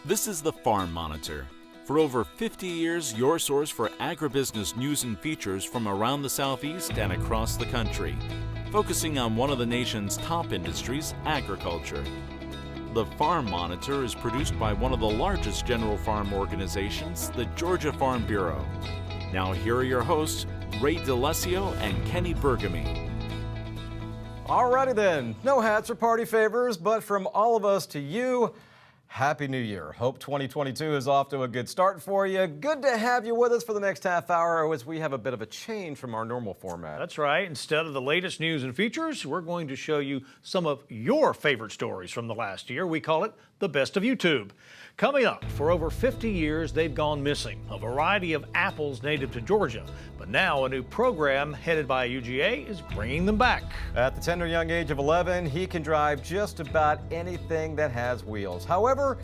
This is the Farm Monitor. For over 50 years, your source for agribusiness news and features from around the Southeast and across the country, focusing on one of the nation's top industries, agriculture. The Farm Monitor is produced by one of the largest general farm organizations, the Georgia Farm Bureau. Now here are your hosts, Ray DeLesio and Kenny Bergamy. Alrighty then, no hats or party favors, but from all of us to you, Happy New Year. Hope 2022 is off to a good start for you. Good to have you with us for the next half hour as we have a bit of a change from our normal format. That's right. Instead of the latest news and features, we're going to show you some of your favorite stories from the last year. We call it the Best of YouTube. Coming up, for over 50 years, they've gone missing, a variety of apples native to Georgia. But now a new program headed by UGA is bringing them back. At the tender young age of 11, he can drive just about anything that has wheels. However,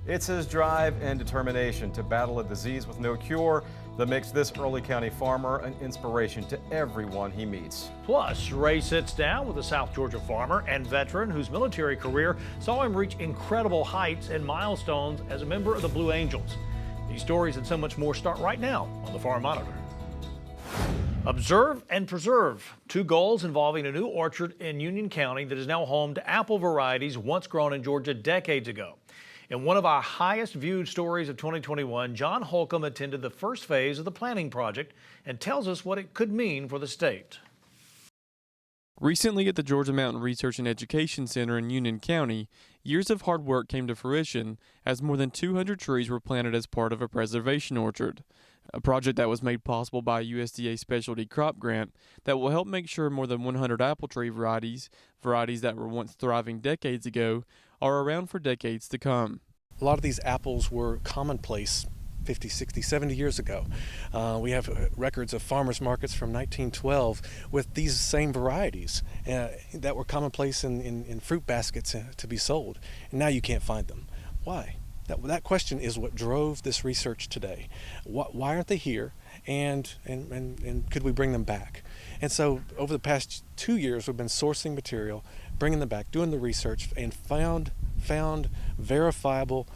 it's his drive and determination to battle a disease with no cure that makes this Early County farmer an inspiration to everyone he meets. Plus, Ray sits down with a South Georgia farmer and veteran whose military career saw him reach incredible heights and milestones as a member of the Blue Angels. These stories and so much more start right now on the Farm Monitor. Observe and preserve, two goals involving a new orchard in Union County that is now home to apple varieties once grown in Georgia decades ago. In one of our highest viewed stories of 2021, John Holcomb attended the first phase of the planning project and tells us what it could mean for the state. Recently at the Georgia Mountain Research and Education Center in Union County, years of hard work came to fruition as more than 200 trees were planted as part of a preservation orchard, a project that was made possible by a USDA specialty crop grant that will help make sure more than 100 apple tree varieties that were once thriving decades ago, are around for decades to come. A lot of these apples were commonplace 50, 60, 70 years ago. We have records of farmers markets from 1912 with these same varieties that were commonplace in fruit baskets to be sold. And now you can't find them. Why? That question is what drove this research today. Why aren't they here? And could we bring them back? And so over the past 2 years, we've been sourcing material, bringing them back, doing the research, and found verifiable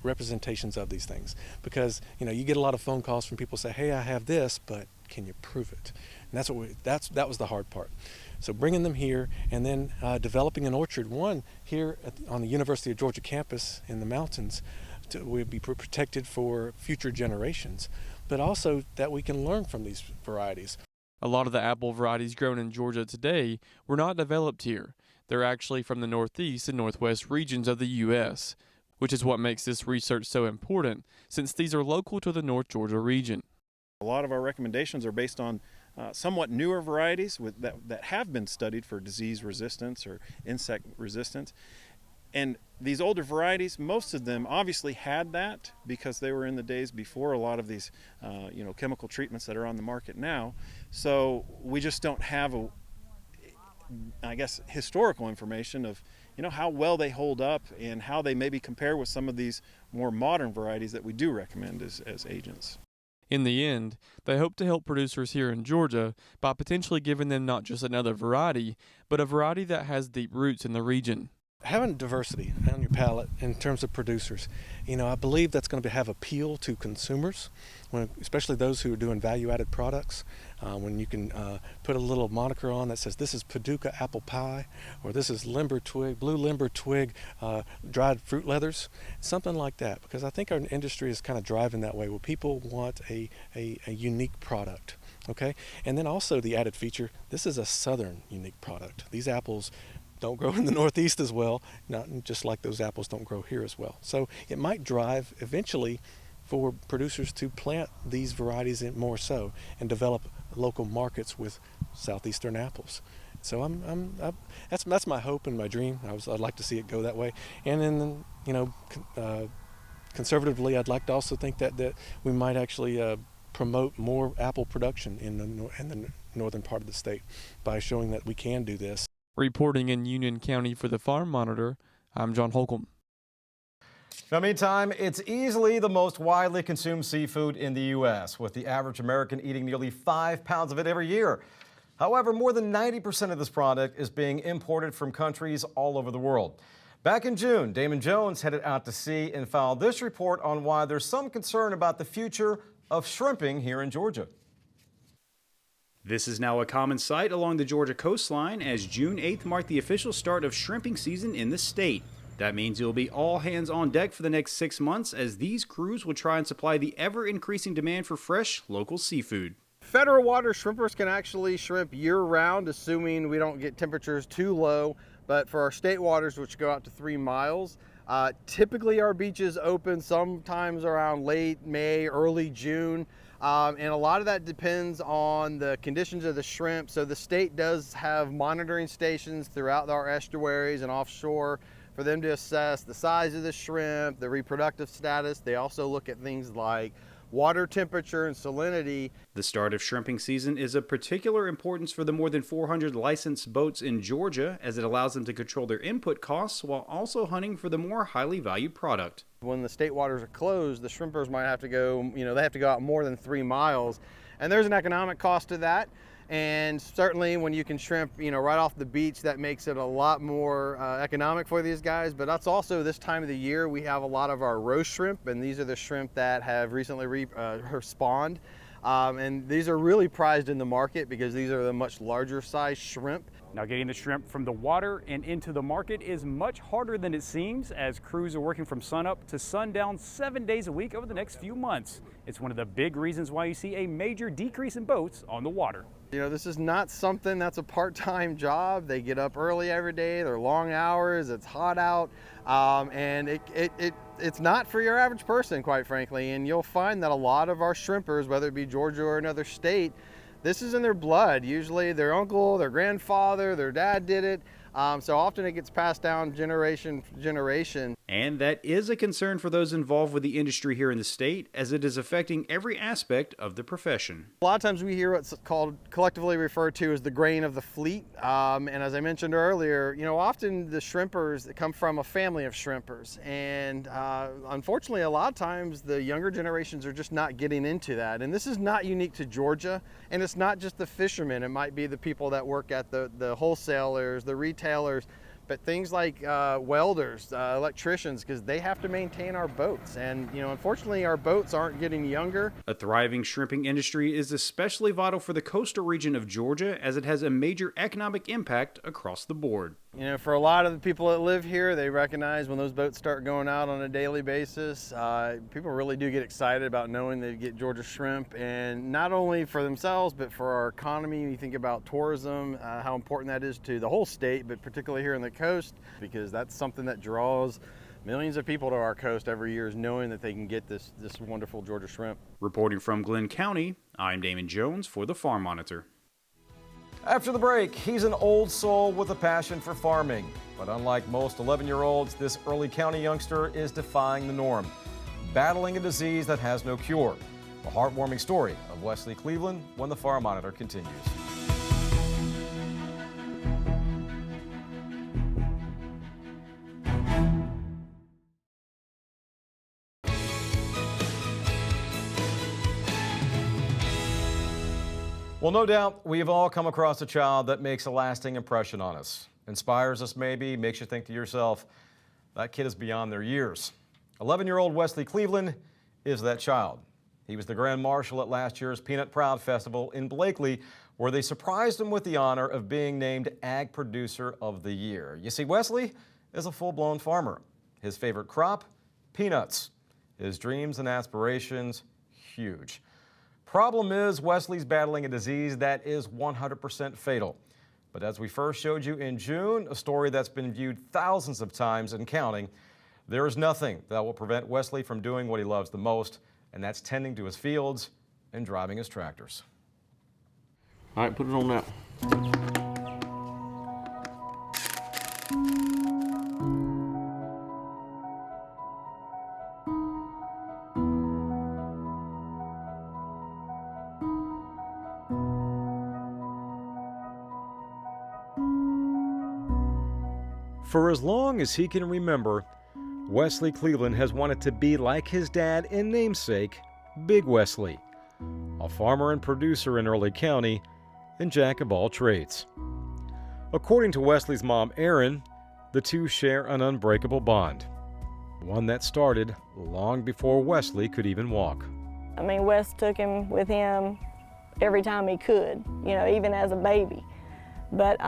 representations of these things. Because you get a lot of phone calls from people say, "Hey, I have this, but can you prove it?" And that was the hard part. So bringing them here and then developing an orchard, one here on the University of Georgia campus in the mountains, we'd be protected for future generations, but also that we can learn from these varieties. A lot of the apple varieties grown in Georgia today were not developed here. They're actually from the northeast and northwest regions of the U.S., which is what makes this research so important, since these are local to the North Georgia region. A lot of our recommendations are based on somewhat newer varieties that have been studied for disease resistance or insect resistance. And these older varieties, most of them obviously had that because they were in the days before a lot of these chemical treatments that are on the market now. So we just don't have historical information of how well they hold up and how they maybe compare with some of these more modern varieties that we do recommend as agents. In the end, they hope to help producers here in Georgia by potentially giving them not just another variety, but a variety that has deep roots in the region. Having diversity on your palette in terms of producers, I believe that's going to have appeal to consumers, especially those who are doing value-added products. When you can put a little moniker on that says this is Paducah apple pie, or this is blue limber twig dried fruit leathers, something like that. Because I think our industry is kind of driving that way, where people want a unique product. Okay, and then also the added feature: this is a southern unique product. These apples don't grow in the Northeast as well, not just like those apples don't grow here as well. So it might drive eventually for producers to plant these varieties in more so and develop local markets with southeastern apples. So that's my hope and my dream. I'd like to see it go that way. And then conservatively, I'd like to also think that we might actually promote more apple production in the northern part of the state by showing that we can do this. Reporting in Union County for the Farm Monitor, I'm John Holcomb. Now, meantime, it's easily the most widely consumed seafood in the U.S., with the average American eating nearly 5 pounds of it every year. However, more than 90% of this product is being imported from countries all over the world. Back in June, Damon Jones headed out to sea and filed this report on why there's some concern about the future of shrimping here in Georgia. This is now a common sight along the Georgia coastline, as June 8th marked the official start of shrimping season in the state. That means it will be all hands on deck for the next 6 months, as these crews will try and supply the ever-increasing demand for fresh, local seafood. Federal water shrimpers can actually shrimp year-round, assuming we don't get temperatures too low. But for our state waters, which go out to 3 miles, typically our beaches open sometimes around late May, early June. And a lot of that depends on the conditions of the shrimp. So the state does have monitoring stations throughout our estuaries and offshore for them to assess the size of the shrimp, the reproductive status. They also look at things like water temperature and salinity. The start of shrimping season is of particular importance for the more than 400 licensed boats in Georgia, as it allows them to control their input costs while also hunting for the more highly valued product. When the state waters are closed, the shrimpers might have to go, they have to go out more than 3 miles. And there's an economic cost to that. And certainly when you can shrimp, right off the beach, that makes it a lot more economic for these guys. But that's also this time of the year, we have a lot of our roast shrimp, and these are the shrimp that have recently spawned. And these are really prized in the market because these are the much larger size shrimp. Now, getting the shrimp from the water and into the market is much harder than it seems, as crews are working from sunup to sundown 7 days a week over the next few months. It's one of the big reasons why you see a major decrease in boats on the water. This is not something that's a part-time job. They get up early every day, they're long hours, it's hot out, and it's not for your average person, quite frankly. And you'll find that a lot of our shrimpers, whether it be Georgia or another state, this is in their blood. Usually their uncle, their grandfather, their dad did it. So often it gets passed down generation to generation. And that is a concern for those involved with the industry here in the state, as it is affecting every aspect of the profession. A lot of times we hear what's called, collectively referred to as the grain of the fleet. And as I mentioned earlier, often the shrimpers come from a family of shrimpers. And unfortunately, a lot of times the younger generations are just not getting into that. And this is not unique to Georgia. And it's not just the fishermen. It might be the people that work at the wholesalers, the retailers, but things like welders, electricians, because they have to maintain our boats. And, unfortunately, our boats aren't getting younger. A thriving shrimping industry is especially vital for the coastal region of Georgia, as it has a major economic impact across the board. For a lot of the people that live here, they recognize when those boats start going out on a daily basis, people really do get excited about knowing they get Georgia shrimp, and not only for themselves, but for our economy. You think about tourism, how important that is to the whole state, but particularly here on the coast, because that's something that draws millions of people to our coast every year, is knowing that they can get this wonderful Georgia shrimp. Reporting from Glenn County, I'm Damon Jones for the Farm Monitor. After the break, he's an old soul with a passion for farming. But unlike most 11-year-olds, this early county youngster is defying the norm, battling a disease that has no cure. The heartwarming story of Wesley Cleveland when the Farm Monitor continues. Well, no doubt we've all come across a child that makes a lasting impression on us. Inspires us maybe, makes you think to yourself, that kid is beyond their years. 11-year-old Wesley Cleveland is that child. He was the Grand Marshal at last year's Peanut Proud Festival in Blakely, where they surprised him with the honor of being named Ag Producer of the Year. You see, Wesley is a full-blown farmer. His favorite crop, peanuts. His dreams and aspirations, huge. Problem is, Wesley's battling a disease that is 100% fatal. But as we first showed you in June, a story that's been viewed thousands of times and counting, there is nothing that will prevent Wesley from doing what he loves the most, and that's tending to his fields and driving his tractors. All right, put it on now. For as long as he can remember, Wesley Cleveland has wanted to be like his dad and namesake, Big Wesley, a farmer and producer in Early County and jack of all trades. According to Wesley's mom, Erin, the two share an unbreakable bond, one that started long before Wesley could even walk. I mean, Wes took him with him every time he could, you know, even as a baby. But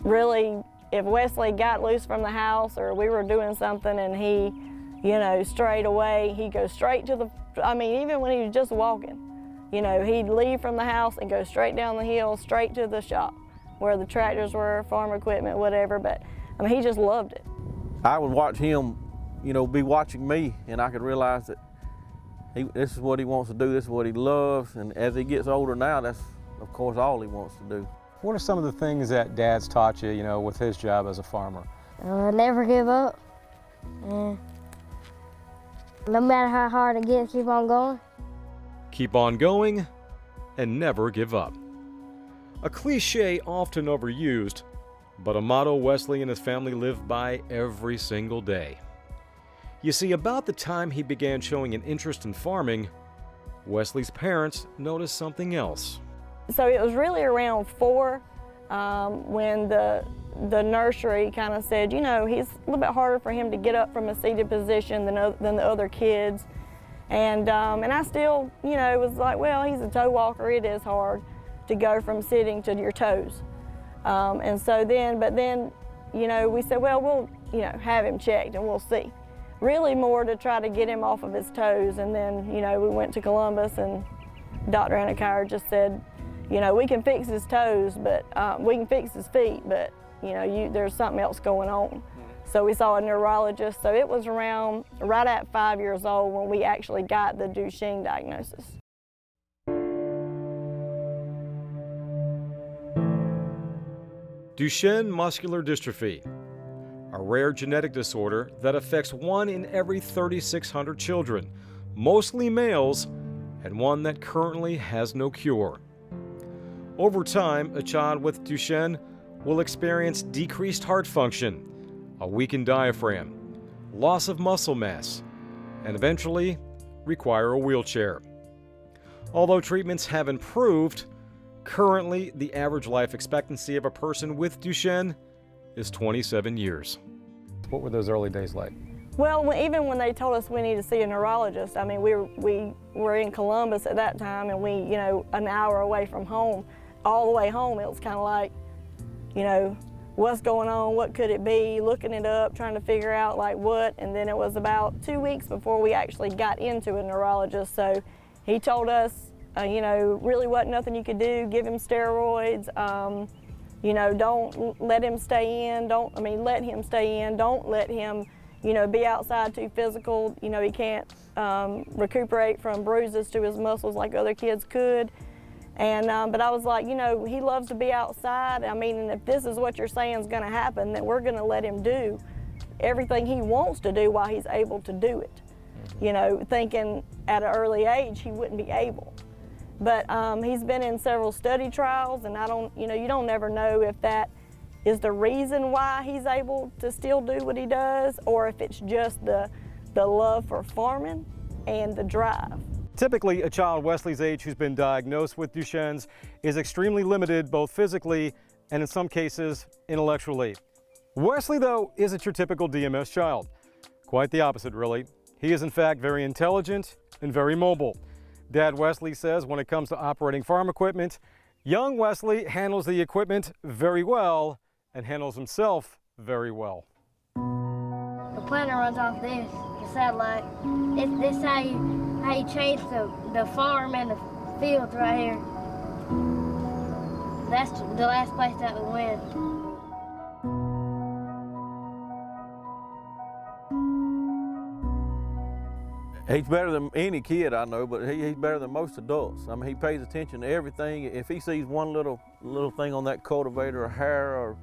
really, if Wesley got loose from the house or we were doing something and he, you know, strayed away, he'd go straight to the, I mean, even when he was just walking, you know, he'd leave from the house and go straight down the hill, straight to the shop where the tractors were, farm equipment, whatever. But I mean, he just loved it. I would watch him, you know, be watching me, and I could realize that this is what he wants to do, this is what he loves, and as he gets older now, that's, of course, all he wants to do. What are some of the things that Dad's taught you, you know, with his job as a farmer? Never give up. No matter how hard it gets, keep on going. Keep on going and never give up. A cliche often overused, but a motto Wesley and his family live by every single day. You see, about the time he began showing an interest in farming, Wesley's parents noticed something else. So it was really around 4 when the nursery kind of said, you know, he's a little bit harder for him to get up from a seated position than the other kids. And I still, you know, was like, well, he's a toe walker. It is hard to go from sitting to your toes. And so then, you know, we said, well, we'll, you know, have him checked and we'll see. Really more to try to get him off of his toes. And then, you know, we went to Columbus and Dr. Anakar just said, you know, we can fix his toes, but we can fix his feet, but, you know, there's something else going on. So we saw a neurologist. So it was around right at 5 years old when we actually got the Duchenne diagnosis. Duchenne muscular dystrophy, a rare genetic disorder that affects 1 in every 3,600 children, mostly males, and one that currently has no cure. Over time, a child with Duchenne will experience decreased heart function, a weakened diaphragm, loss of muscle mass, and eventually require a wheelchair. Although treatments have improved, currently the average life expectancy of a person with Duchenne is 27 years. What were those early days like? Well, even when they told us we need to see a neurologist, I mean, we were in Columbus at that time, and we, you know, an hour away from home. All the way home, it was kind of like, you know, what's going on, what could it be, looking it up, trying to figure out like what, and then it was about 2 weeks before we actually got into a neurologist. So he told us, you know, really wasn't nothing you could do, give him steroids, you know, don't let him stay in, let him stay in, don't let him, you know, be outside too physical, you know, he can't recuperate from bruises to his muscles like other kids could. And, but I was like, you know, he loves to be outside. I mean, and if this is what you're saying is going to happen, then we're going to let him do everything he wants to do while he's able to do it. You know, thinking at an early age he wouldn't be able. But he's been in several study trials, and you know, you don't never know if that is the reason why he's able to still do what he does, or if it's just the love for farming and the drive. Typically, a child Wesley's age who's been diagnosed with Duchenne's is extremely limited both physically and in some cases intellectually. Wesley, though, isn't your typical DMS child. Quite the opposite, really. He is in fact very intelligent and very mobile. Dad Wesley says when it comes to operating farm equipment, young Wesley handles the equipment very well and handles himself very well. The planter runs off this, the satellite. This is how you change the farm and the fields right here. That's the last place that we went. He's better than any kid I know, but he's better than most adults. I mean, he pays attention to everything. If he sees one little thing on that cultivator or hair, or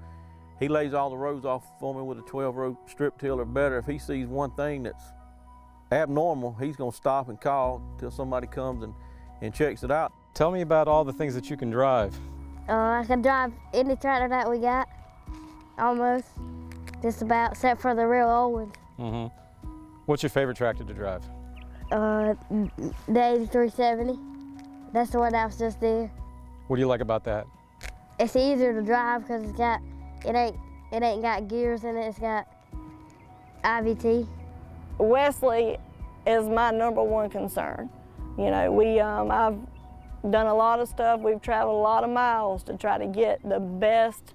he lays all the rows off for me with a 12-row strip till or better. If he sees one thing that's abnormal, he's gonna stop and call till somebody comes and checks it out. Tell me about all the things that you can drive. I can drive any tractor that we got, almost, just about, except for the real old ones. Mm-hmm. What's your favorite tractor to drive? The 8370. That's the one that was just there. What do you like about that? It's easier to drive because it it ain't got gears in it, it's got IVT. Wesley is my #1 concern. You know, I've done a lot of stuff. We've traveled a lot of miles to try to get the best,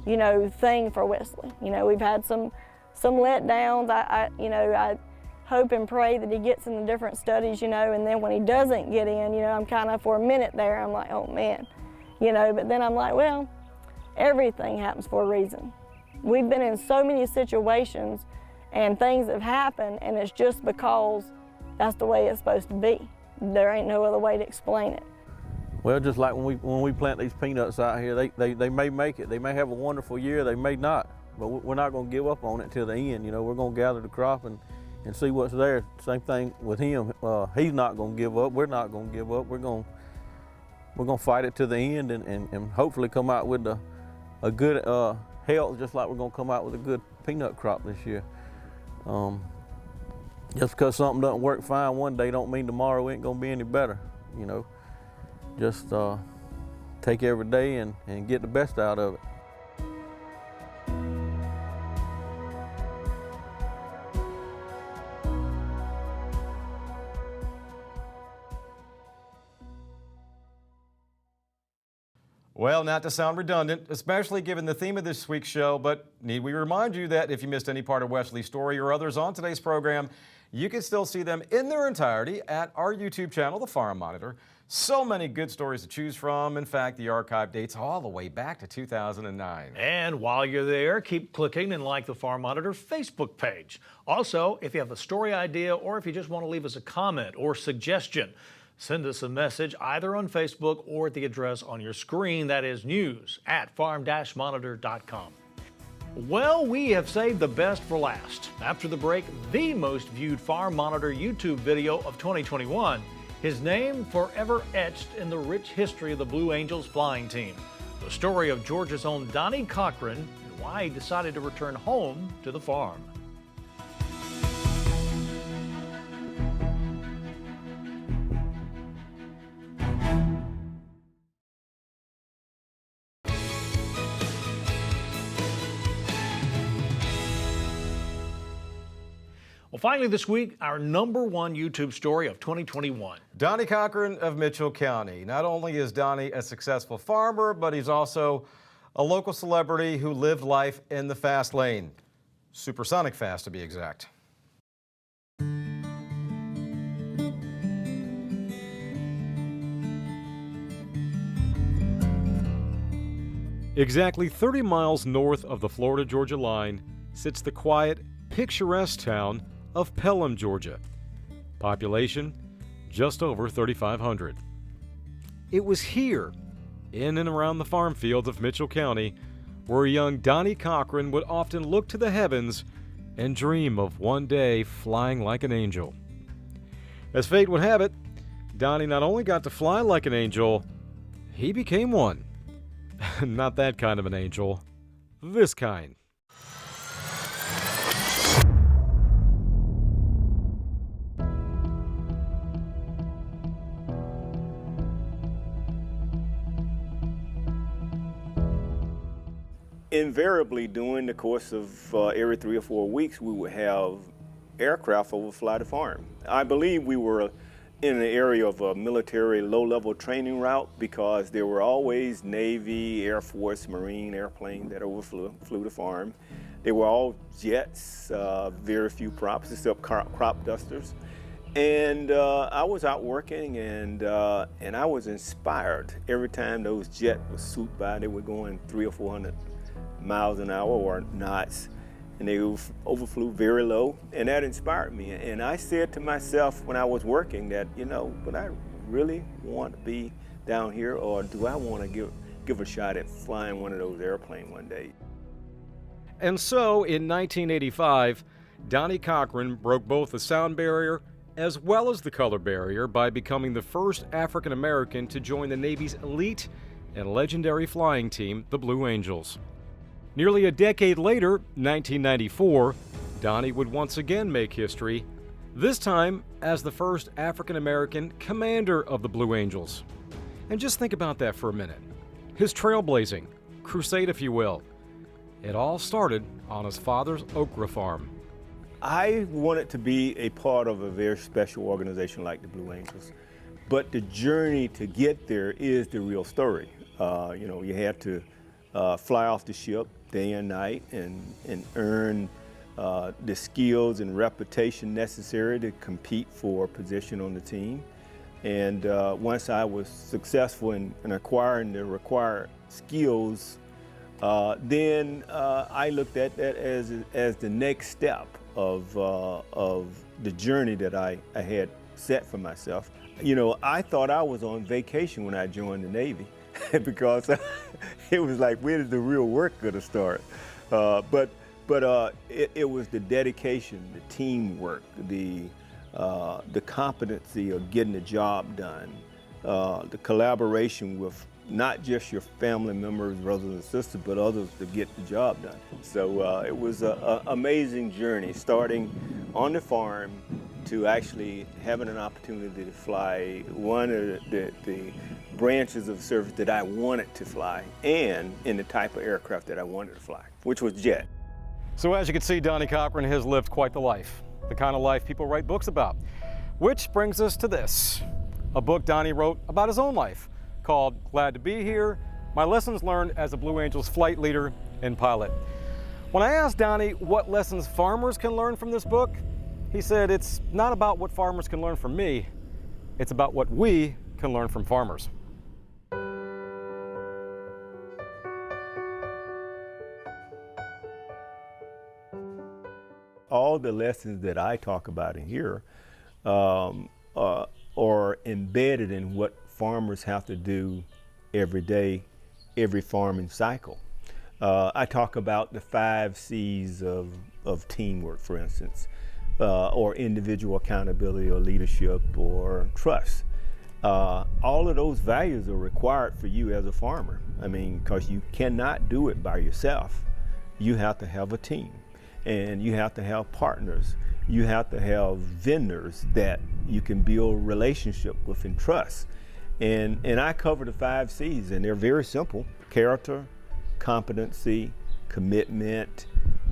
you know, thing for Wesley. You know, we've had some letdowns. I hope and pray that he gets in the different studies, you know, and then when he doesn't get in, you know, I'm kind of, for a minute there, I'm like, oh man, you know, but then I'm like, well, everything happens for a reason. We've been in so many situations and things have happened, and it's just because that's the way it's supposed to be. There ain't no other way to explain it. Well, just like when we plant these peanuts out here, they may make it. They may have a wonderful year, they may not, but we're not going to give up on it till the end. You know, we're going to gather the crop and see what's there. Same thing with him. He's not going to give up. We're not going to give up. We're going to fight it to the end and hopefully come out with a good health, just like we're going to come out with a good peanut crop this year. Just because something doesn't work fine one day don't mean tomorrow ain't going to be any better. You know, just take every day and get the best out of it. Well, not to sound redundant, especially given the theme of this week's show, but need we remind you that if you missed any part of Wesley's story or others on today's program, you can still see them in their entirety at our YouTube channel, The Farm Monitor. So many good stories to choose from. In fact, the archive dates all the way back to 2009. And while you're there, keep clicking and like the Farm Monitor Facebook page. Also, if you have a story idea or if you just want to leave us a comment or suggestion, send us a message either on Facebook or at the address on your screen. That is news@farm-monitor.com. Well, we have saved the best for last. After the break, the most viewed Farm Monitor YouTube video of 2021. His name forever etched in the rich history of the Blue Angels flying team. The story of Georgia's own Donnie Cochran and why he decided to return home to the farm. Well, finally this week, our #1 YouTube story of 2021. Donnie Cochran of Mitchell County. Not only is Donnie a successful farmer, but he's also a local celebrity who lived life in the fast lane. Supersonic fast, to be exact. Exactly 30 miles north of the Florida-Georgia line sits the quiet, picturesque town of Pelham, Georgia. Population, just over 3,500. It was here, in and around the farm fields of Mitchell County, where young Donnie Cochran would often look to the heavens and dream of one day flying like an angel. As fate would have it, Donnie not only got to fly like an angel, he became one. Not that kind of an angel, this kind. Invariably, during the course of every 3 or 4 weeks, we would have aircraft overfly the farm. I believe we were in an area of a military low-level training route because there were always Navy, Air Force, Marine airplanes that overflew the farm. They were all jets, very few props except crop dusters. And I was out working, and I was inspired every time those jets would swoop by. They were going 300 or 400 miles an hour or knots, and they overflew very low, and that inspired me. And I said to myself when I was working that, you know, would I really want to be down here, or do I want to give a shot at flying one of those airplanes one day? And so, in 1985, Donnie Cochran broke both the sound barrier as well as the color barrier by becoming the first African American to join the Navy's elite and legendary flying team, the Blue Angels. Nearly a decade later, 1994, Donnie would once again make history, this time as the first African American commander of the Blue Angels. And just think about that for a minute. His trailblazing crusade, if you will, It all started on his father's okra farm. I wanted to be a part of a very special organization like the Blue Angels, but the journey to get there is the real story. You had to fly off the ship day and night and earn the skills and reputation necessary to compete for a position on the team. And once I was successful in acquiring the required skills, then I looked at that as the next step of the journey that I had set for myself. I thought I was on vacation when I joined the Navy because it was like, where did the real work going to start? But it was the dedication, the teamwork, the competency of getting the job done, the collaboration with not just your family members, brothers and sisters, but others to get the job done. So it was an amazing journey, starting on the farm to actually having an opportunity to fly one of the branches of service that I wanted to fly, and in the type of aircraft that I wanted to fly, which was jet. So as you can see, Donnie Cochran has lived quite the life, the kind of life people write books about. Which brings us to this, a book Donnie wrote about his own life called Glad to Be Here, My Lessons Learned as a Blue Angels Flight Leader and Pilot. When I asked Donnie what lessons farmers can learn from this book, he said it's not about what farmers can learn from me, it's about what we can learn from farmers. All the lessons that I talk about in here are embedded in what farmers have to do every day, every farming cycle. I talk about the 5 C's of teamwork, for instance, or individual accountability or leadership or trust. All of those values are required for you as a farmer. I mean, because you cannot do it by yourself. You have to have a team, and you have to have partners. You have to have vendors that you can build relationship with and trust. And I cover the 5 C's, and they're very simple: character, competency, commitment,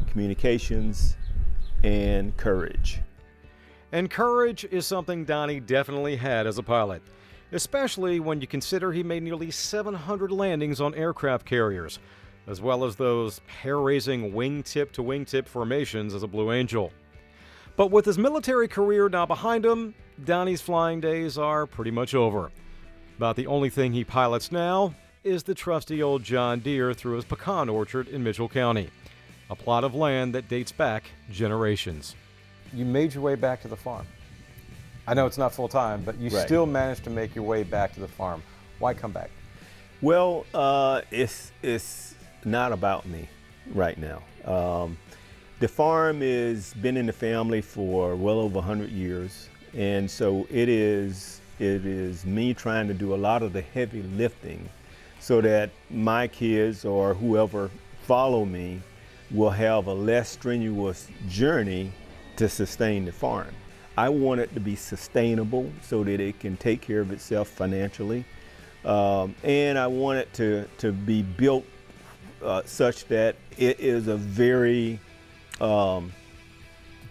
communications, and courage. And courage is something Donnie definitely had as a pilot, especially when you consider he made nearly 700 landings on aircraft carriers, as well as those hair-raising wingtip-to-wingtip formations as a Blue Angel. But with his military career now behind him, Donnie's flying days are pretty much over. About the only thing he pilots now is the trusty old John Deere through his pecan orchard in Mitchell County, a plot of land that dates back generations. You made your way back to the farm. I know it's not full-time, but you Right. still managed to make your way back to the farm. Why come back? Well, it's not about me right now. The farm has been in the family for well over 100 years, and so it is me trying to do a lot of the heavy lifting so that my kids or whoever follow me will have a less strenuous journey to sustain the farm. I want it to be sustainable so that it can take care of itself financially. And I want it to be built such that it is a very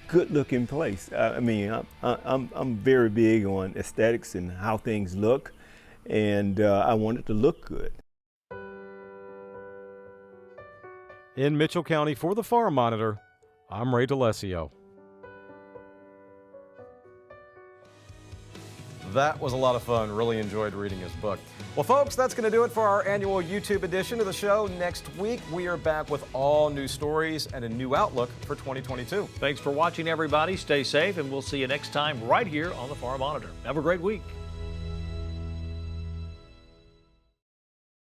good-looking place. I mean, I'm very big on aesthetics and how things look, and I want it to look good. In Mitchell County for the Farm Monitor, I'm Ray DeLessio. That was a lot of fun. Really enjoyed reading his book. Well, folks, that's going to do it for our annual YouTube edition of the show. Next week, we are back with all new stories and a new outlook for 2022. Thanks for watching, everybody. Stay safe, and we'll see you next time right here on the Farm Monitor. Have a great week.